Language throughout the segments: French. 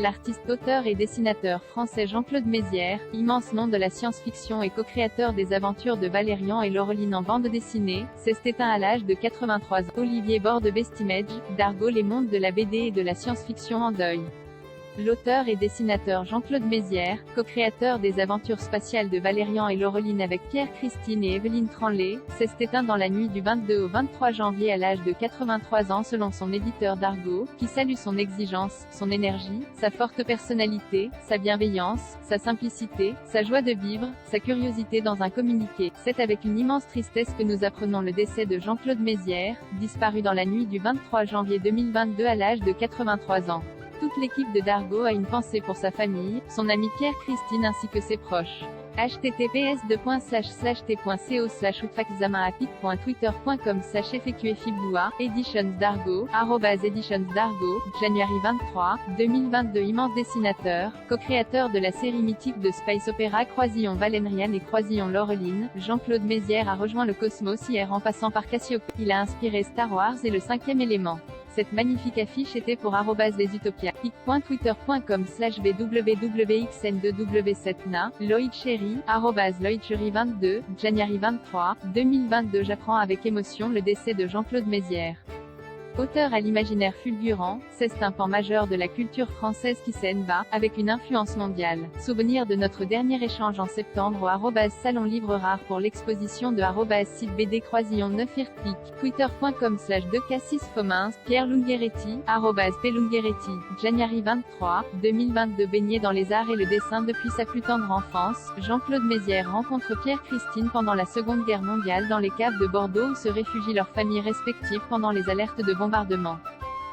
L'artiste, auteur et dessinateur français Jean-Claude Mézières, immense nom de la science-fiction et co-créateur des aventures de Valérian et Laureline en bande dessinée, s'est éteint à l'âge de 83 ans. Olivier Borde Bestimage, Dargaud, les mondes de la BD et de la science-fiction en deuil. L'auteur et dessinateur Jean-Claude Mézières, co-créateur des aventures spatiales de Valérian et Laureline avec Pierre-Christine et Évelyne Tranlé, s'est éteint dans la nuit du 22 au 23 janvier à l'âge de 83 ans selon son éditeur Dargaud, qui salue son exigence, son énergie, sa forte personnalité, sa bienveillance, sa simplicité, sa joie de vivre, sa curiosité dans un communiqué. C'est avec une immense tristesse que nous apprenons le décès de Jean-Claude Mézières, disparu dans la nuit du 23 janvier 2022 à l'âge de 83 ans. Toute l'équipe de Dargaud a une pensée pour sa famille, son amie Pierre-Christine ainsi que ses proches. https://t.co/outfaxzamaapit.twitter.com/fqfibdoua, Editions Dargaud, @Editions Dargaud, January 23, 2022. Immense dessinateur, co-créateur de la série mythique de space opéra Croisillon Valérian et Croisillon Laureline, Jean-Claude Mézières a rejoint le cosmos hier en passant par Cassiopeia. Il a inspiré Star Wars et le 5e élément. Cette magnifique affiche était pour @lesutopias, pic.twitter.com/bwwxn2w7na, Lloyd Cherry, @LloydCherry22, January 23, 2022. J'apprends avec émotion le décès de Jean-Claude Mézières. Auteur à l'imaginaire fulgurant, c'est un pan majeur de la culture française qui s'en va, avec une influence mondiale. Souvenir de notre dernier échange en septembre au @Salon Livre Rare pour l'exposition de @site BD Croisillon 9 Irpic, twitter.com/2K6Fomins, Pierre Lungheretti, @Plungheretti, January 23, 2022. Baigné dans les arts et le dessin depuis sa plus tendre enfance, Jean-Claude Mézières rencontre Pierre-Christine pendant la Seconde Guerre mondiale dans les caves de Bordeaux où se réfugient leurs familles respectives pendant les alertes de bombardement.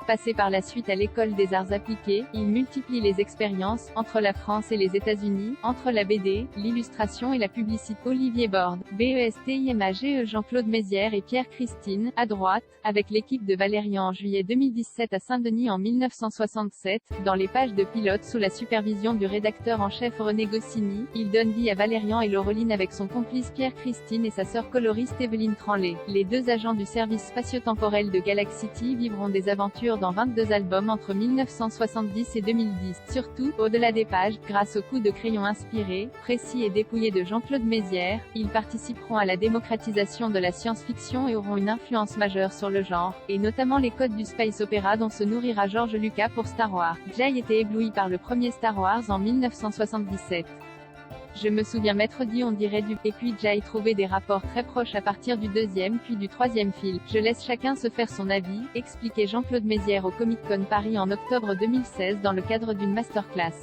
Passé par la suite à l'école des arts appliqués, il multiplie les expériences, entre la France et les États-Unis, entre la BD, l'illustration et la publicité. Olivier Borde, BESTIMAGE, Jean-Claude Mézières et Pierre-Christine, à droite, avec l'équipe de Valérian en juillet 2017 à Saint-Denis en 1967, dans les pages de pilote sous la supervision du rédacteur en chef René Goscinny, il donne vie à Valérian et Laureline avec son complice Pierre-Christine et sa sœur coloriste Évelyne Tranlé. Les deux agents du service spatio-temporel de Galaxity vivront des aventures dans 22 albums entre 1970 et 2010. Surtout, au-delà des pages, grâce aux coups de crayon inspirés, précis et dépouillés de Jean-Claude Mézières, ils participeront à la démocratisation de la science-fiction et auront une influence majeure sur le genre, et notamment les codes du space opéra dont se nourrira George Lucas pour Star Wars. Jay était ébloui par le premier Star Wars en 1977. Je me souviens m'être dit on dirait du, et puis Jay trouvait des rapports très proches à partir du deuxième puis du troisième film. Je laisse chacun se faire son avis, expliquait Jean-Claude Mézières au Comic-Con Paris en octobre 2016 dans le cadre d'une masterclass.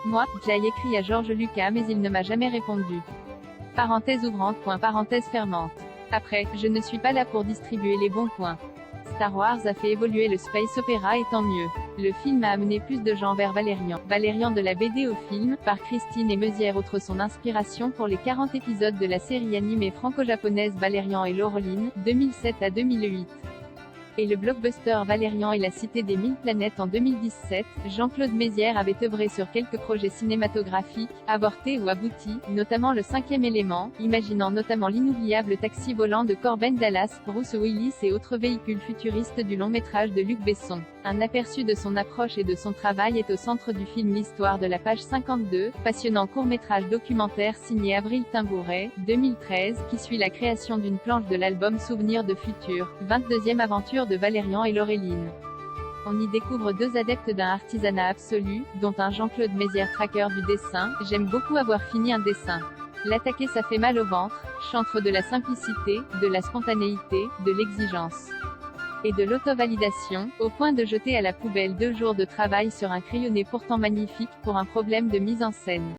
Moi, Jay écrit à George Lucas mais il ne m'a jamais répondu. Parenthèse ouvrante. Parenthèse fermante. Après, je ne suis pas là pour distribuer les bons points. Star Wars a fait évoluer le space opéra et tant mieux. Le film a amené plus de gens vers Valérian. Valérian de la BD au film, par Christine et Mézières outre son inspiration pour les 40 épisodes de la série animée franco-japonaise Valérian et Laureline, 2007 à 2008. Et le blockbuster Valérian et la Cité des 1000 planètes en 2017, Jean-Claude Mézières avait œuvré sur quelques projets cinématographiques, avortés ou aboutis, notamment le 5e élément, imaginant notamment l'inoubliable taxi volant de Corbin Dallas, Bruce Willis et autres véhicules futuristes du long-métrage de Luc Besson. Un aperçu de son approche et de son travail est au centre du film L'Histoire de la page 52, passionnant court-métrage documentaire signé Avril Timbouret, 2013, qui suit la création d'une planche de l'album Souvenirs de futur, 22e aventure de Valérian et Laureline. On y découvre deux adeptes d'un artisanat absolu, dont un Jean-Claude Mézières traqueur du dessin. J'aime beaucoup avoir fini un dessin. L'attaquer ça fait mal au ventre, chantre de la simplicité, de la spontanéité, de l'exigence et de l'auto-validation, au point de jeter à la poubelle 2 jours de travail sur un crayonné pourtant magnifique pour un problème de mise en scène.